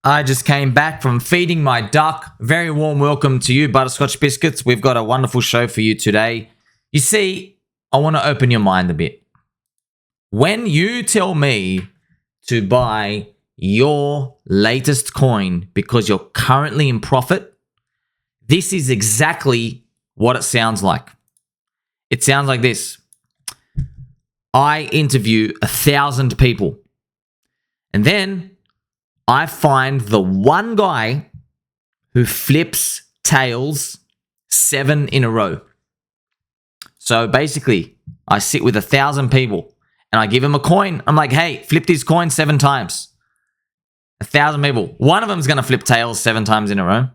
I just came back from feeding my duck. Very warm welcome to you, Butterscotch Biscuits. We've got a wonderful show for you today. You see, I want to open your mind a bit. When you tell me to buy your latest coin because you're currently in profit, this is exactly what it sounds like. It sounds like this. I interview 1,000 people, and then I find the one guy who flips tails 7 in a row. So basically, I sit with 1,000 people and I give him a coin. I'm like, hey, flip this coin 7 times. 1,000 people. One of them is going to flip tails 7 times in a row.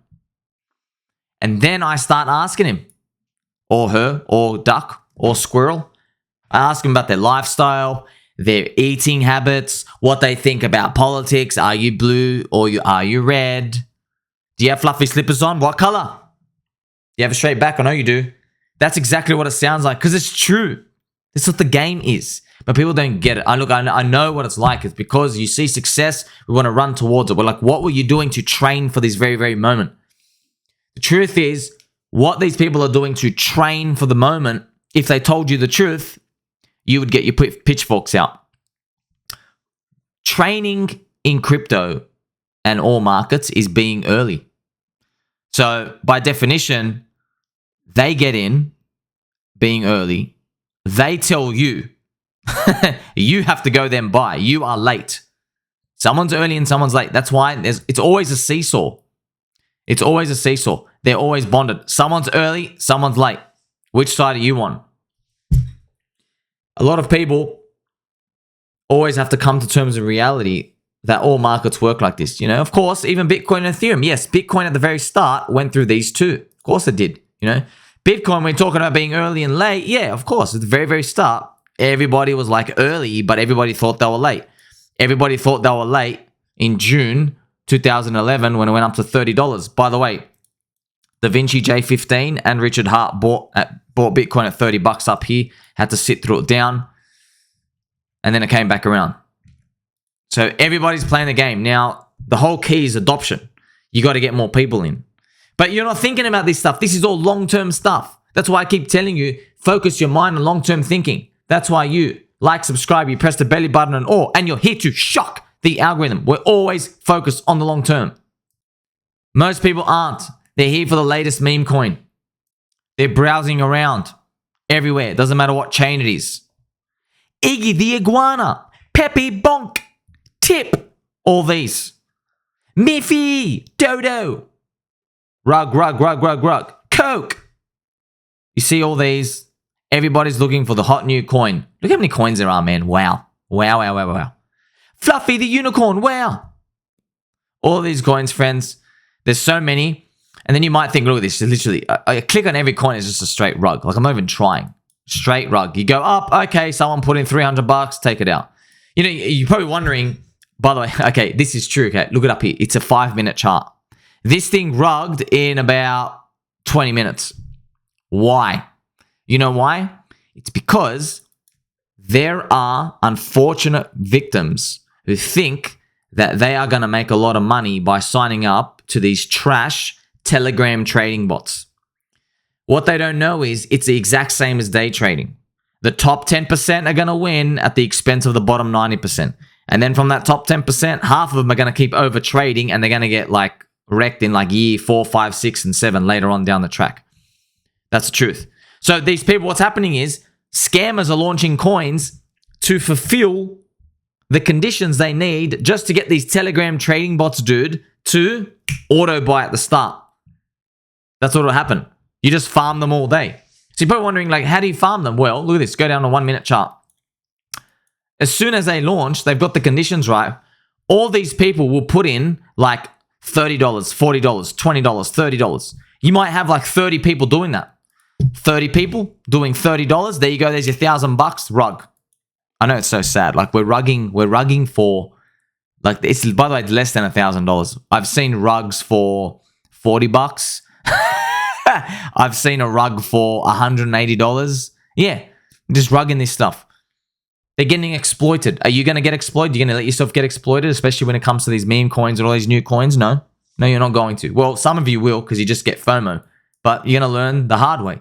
And then I start asking him, or her, or duck, or squirrel. I ask them about their lifestyle, their eating habits, what they think about politics. Are you blue or are you red? Do you have fluffy slippers on? What color? Do you have a straight back? I know you do. That's exactly what it sounds like because it's true. That's what the game is. But people don't get it. I know what it's like. It's because you see success, we want to run towards it. We're like, what were you doing to train for this very, very moment? The truth is, what these people are doing to train for the moment, if they told you the truth, you would get your pitchforks out. Training in crypto and all markets is being early. So by definition, they get in being early. They tell you, you have to go then buy. You are late. Someone's early and someone's late. That's why it's always a seesaw. It's always a seesaw. They're always bonded. Someone's early, someone's late. Which side are you on? A lot of people always have to come to terms with reality that all markets work like this. You know, of course, even Bitcoin and Ethereum. Yes, Bitcoin at the very start went through these two. Of course it did. You know, Bitcoin, we're talking about being early and late. Yeah, of course. At the very, very start, everybody was like early, but everybody thought they were late. Everybody thought they were late in June 2011 when it went up to $30. By the way, Da Vinci J15 and Richard Hart bought Bitcoin at $30 up here, had to sit through it down, and then it came back around. So everybody's playing the game. Now, the whole key is adoption. You got to get more people in. But you're not thinking about this stuff. This is all long-term stuff. That's why I keep telling you, focus your mind on long-term thinking. That's why you like, subscribe, you press the belly button and all, and you're here to shock the algorithm. We're always focused on the long term. Most people aren't. They're here for the latest meme coin. They're browsing around everywhere. It doesn't matter what chain it is. Iggy the Iguana, Pepe Bonk, Tip, all these. Miffy, Dodo, Rug, Coke. You see all these? Everybody's looking for the hot new coin. Look how many coins there are, man. Wow. Fluffy the Unicorn, wow. All these coins, friends. There's so many. And then you might think, look at this. Literally, I click on every coin, it's just a straight rug. Like, I'm not even trying. Straight rug. You go up, okay, someone put in $300, take it out. You know, you're probably wondering, by the way, okay, this is true, okay? Look it up here. It's a 5-minute chart. This thing rugged in about 20 minutes. Why? You know why? It's because there are unfortunate victims who think that they are going to make a lot of money by signing up to these trash Telegram trading bots. What they don't know is it's the exact same as day trading. The top 10% are going to win at the expense of the bottom 90%. And then from that top 10%, half of them are going to keep over trading and they're going to get like wrecked in like year 4, 5, 6, and 7 later on down the track. That's the truth. So these people, what's happening is scammers are launching coins to fulfill the conditions they need just to get these Telegram trading bots, dude, to auto buy at the start. That's what will happen. You just farm them all day. So you're probably wondering, like, how do you farm them? Well, look at this. Go down a 1-minute chart. As soon as they launch, they've got the conditions right. All these people will put in like $30, $40, $20, $30. You might have like 30 people doing that. 30 people doing $30. There you go. There's your $1,000 rug. I know it's so sad. Like we're rugging for like it's, by the way, less than $1,000. I've seen rugs for $40. I've seen a rug for $180. Yeah, just rugging this stuff. They're getting exploited. Are you going to get exploited? You're going to let yourself get exploited, especially when it comes to these meme coins and all these new coins? No, you're not going to. Well, some of you will because you just get FOMO, but you're going to learn the hard way.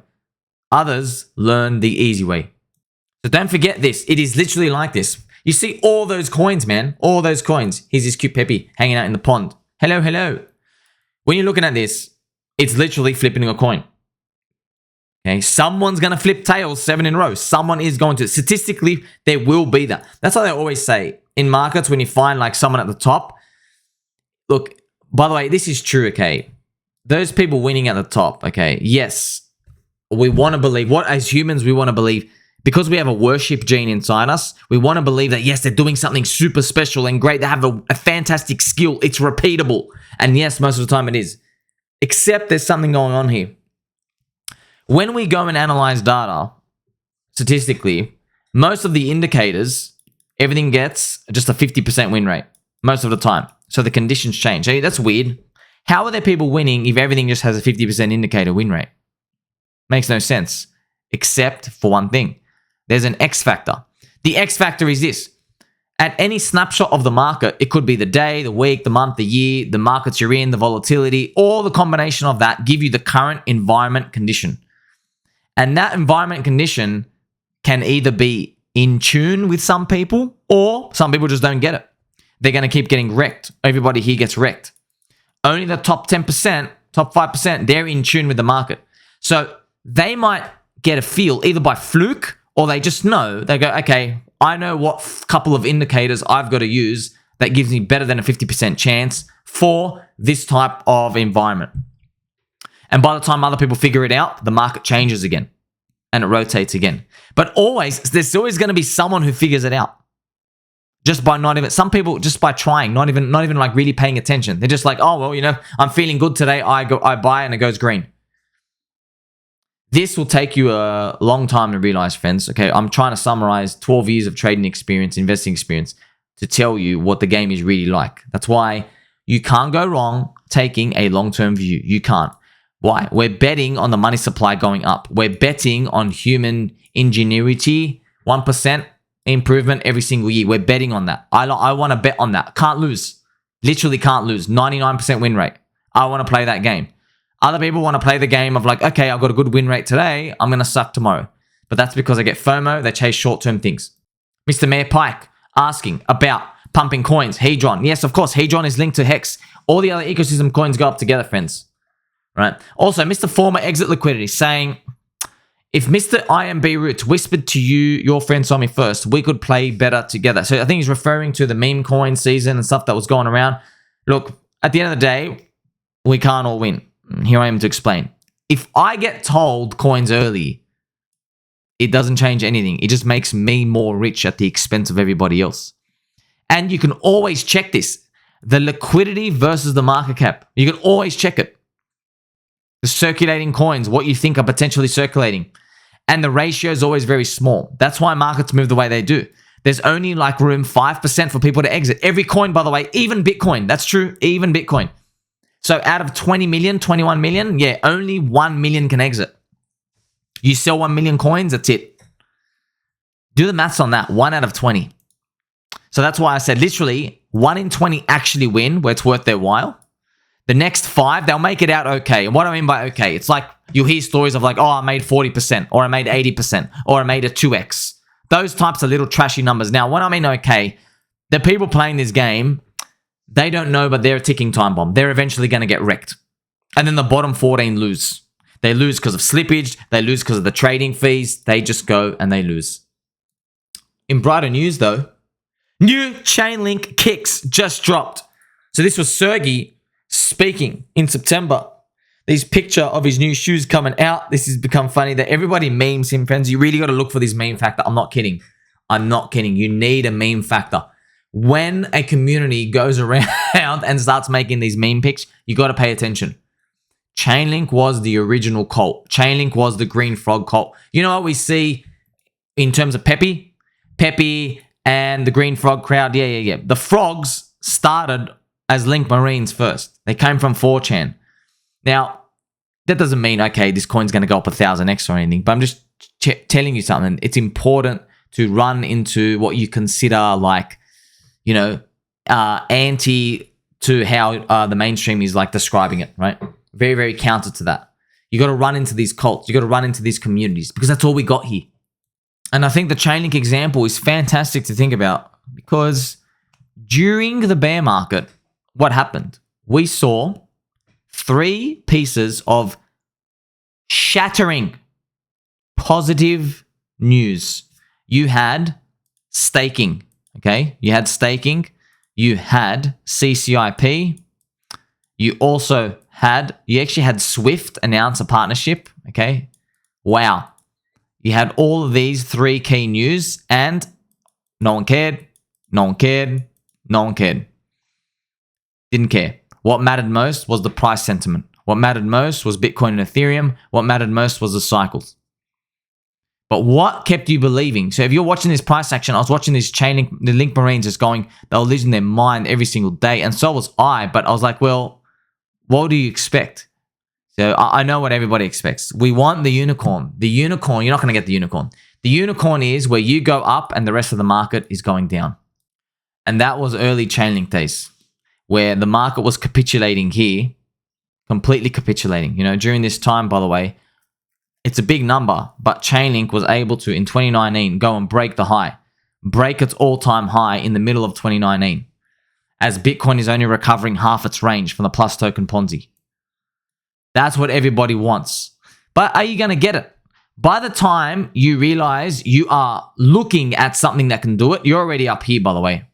Others learn the easy way. So don't forget this. It is literally like this. You see all those coins, man. All those coins. Here's this cute Peppy hanging out in the pond. Hello, hello. When you're looking at this, it's literally flipping a coin. Okay, someone's going to flip tails 7 in a row. Someone is going to. Statistically, there will be that. That's what they always say. In markets, when you find like someone at the top, look, by the way, this is true, okay? Those people winning at the top, okay? Yes, we want to believe, what as humans we want to believe, because we have a worship gene inside us, we want to believe that, yes, they're doing something super special and great. They have a fantastic skill. It's repeatable. And yes, most of the time it is. Except there's something going on here. When we go and analyze data, statistically, most of the indicators, everything gets just a 50% win rate most of the time. So the conditions change. Hey, that's weird. How are there people winning if everything just has a 50% indicator win rate? Makes no sense, except for one thing. There's an X factor. The X factor is this. At any snapshot of the market, it could be the day, the week, the month, the year, the markets you're in, the volatility, all the combination of that give you the current environment condition. And that environment condition can either be in tune with some people or some people just don't get it. They're going to keep getting wrecked. Everybody here gets wrecked. Only the top 10%, top 5%, they're in tune with the market. So they might get a feel either by fluke or they just know. They go, okay, I know what couple of indicators I've got to use that gives me better than a 50% chance for this type of environment. And by the time other people figure it out, the market changes again and it rotates again. But there's always going to be someone who figures it out. Just by not even, some people just by trying, not even like really paying attention. They're just like, oh, well, I'm feeling good today. I buy and it goes green. This will take you a long time to realize, friends. Okay, I'm trying to summarize 12 years of trading experience, investing experience to tell you what the game is really like. That's why you can't go wrong taking a long-term view. You can't. Why? We're betting on the money supply going up. We're betting on human ingenuity, 1% improvement every single year. We're betting on that. I want to bet on that. Can't lose. Literally can't lose. 99% win rate. I want to play that game. Other people want to play the game of like, okay, I've got a good win rate today. I'm going to suck tomorrow. But that's because I get FOMO. They chase short-term things. Mr. Mayor Pike asking about pumping coins. Hedron. Yes, of course. Hedron is linked to Hex. All the other ecosystem coins go up together, friends. Right. Also, Mr. Former Exit Liquidity saying, if Mr. IMB Roots whispered to you, your friend saw me first, we could play better together. So I think he's referring to the meme coin season and stuff that was going around. Look, at the end of the day, we can't all win. Here I am to explain. If I get told coins early, it doesn't change anything. It just makes me more rich at the expense of everybody else. And you can always check this. The liquidity versus the market cap. You can always check it. The circulating coins, what you think are potentially circulating. And the ratio is always very small. That's why markets move the way they do. There's only like room 5% for people to exit. Every coin, by the way, even Bitcoin. That's true, even Bitcoin. So out of 20 million, 21 million, yeah, only 1 million can exit. You sell 1 million coins, that's it. Do the maths on that, 1 out of 20. So that's why I said literally 1 in 20 actually win where it's worth their while. The next 5, they'll make it out okay. And what I mean by okay, it's like you'll hear stories of like, oh, I made 40% or I made 80% or I made a 2x. Those types of little trashy numbers. Now, when I mean okay, the people playing this game, they don't know, but they're a ticking time bomb. They're eventually going to get wrecked. And then the bottom 14 lose. They lose because of slippage. They lose because of the trading fees. They just go and they lose. In brighter news, though, new ChainLink kicks just dropped. So this was Sergey speaking in September. This picture of his new shoes coming out. This has become funny that everybody memes him, friends. You really got to look for this meme factor. I'm not kidding. I'm not kidding. You need a meme factor. When a community goes around and starts making these meme pics, you got to pay attention. ChainLink was the original cult. ChainLink was the green frog cult. You know what we see in terms of Peppy and the green frog crowd? Yeah. The frogs started as Link Marines first. They came from 4chan. Now, that doesn't mean, okay, this coin's going to go up 1,000x or anything, but I'm just telling you something. It's important to run into what you consider like, you know, anti to how the mainstream is like describing it, right? Very, very counter to that. You got to run into these cults. You got to run into these communities because that's all we got here. And I think the ChainLink example is fantastic to think about because during the bear market, what happened? We saw 3 pieces of shattering positive news. You had staking, okay? You had staking. You had CCIP. You actually had Swift announce a partnership, okay? Wow. You had all of these 3 key news and no one cared, no one cared, no one cared. Didn't care. What mattered most was the price sentiment. What mattered most was Bitcoin and Ethereum. What mattered most was the cycles. But what kept you believing? So if you're watching this price action, I was watching this ChainLink, the Link Marines just going, they were losing their mind every single day. And so was I. But I was like, well, what do you expect? So I know what everybody expects. We want the unicorn. The unicorn, you're not going to get the unicorn. The unicorn is where you go up and the rest of the market is going down. And that was early ChainLink days where the market was capitulating here, completely capitulating. You know, during this time, by the way, it's a big number, but ChainLink was able to, in 2019, go and break the high, break its all-time high in the middle of 2019, as Bitcoin is only recovering half its range from the plus token Ponzi. That's what everybody wants. But are you going to get it? By the time you realize you are looking at something that can do it, you're already up here, by the way.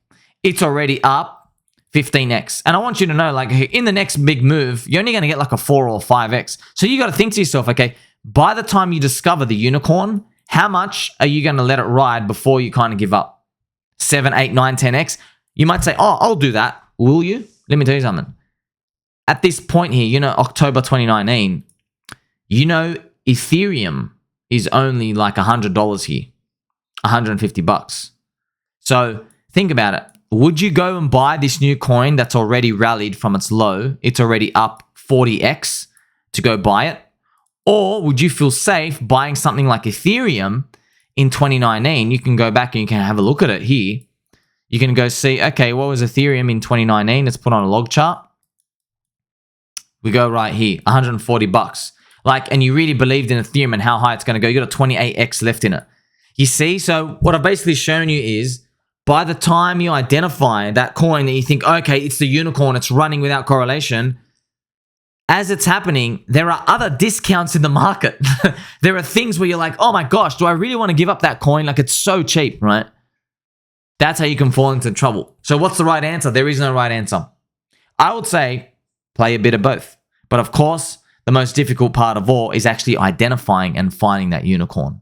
It's already up 15x. And I want you to know, like, in the next big move, you're only going to get like a 4 or 5x. So you got to think to yourself, okay, by the time you discover the unicorn, how much are you going to let it ride before you kind of give up? 7, 8, 9, 10x? You might say, oh, I'll do that. Will you? Let me tell you something. At this point here, you know, October 2019, you know, Ethereum is only like $100 here, $150. So think about it. Would you go and buy this new coin that's already rallied from its low? It's already up 40x to go buy it. Or would you feel safe buying something like Ethereum in 2019? You can go back and you can have a look at it here. You can go see, okay, what was Ethereum in 2019? Let's put on a log chart. We go right here, $140. Like, and you really believed in Ethereum and how high it's going to go. You got a 28x left in it. You see? So what I've basically shown you is by the time you identify that coin that you think, okay, it's the unicorn, it's running without correlation, as it's happening, there are other discounts in the market. There are things where you're like, oh my gosh, do I really want to give up that coin? Like, it's so cheap, right? That's how you can fall into trouble. So what's the right answer? There is no right answer. I would say play a bit of both. But of course, the most difficult part of all is actually identifying and finding that unicorn.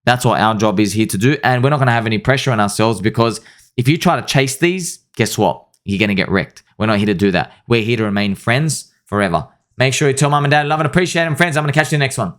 That's what our job is here to do. And we're not going to have any pressure on ourselves because if you try to chase these, guess what? You're going to get wrecked. We're not here to do that. We're here to remain friends forever. Make sure you tell mom and dad, love and appreciate them, friends. I'm going to catch you in the next one.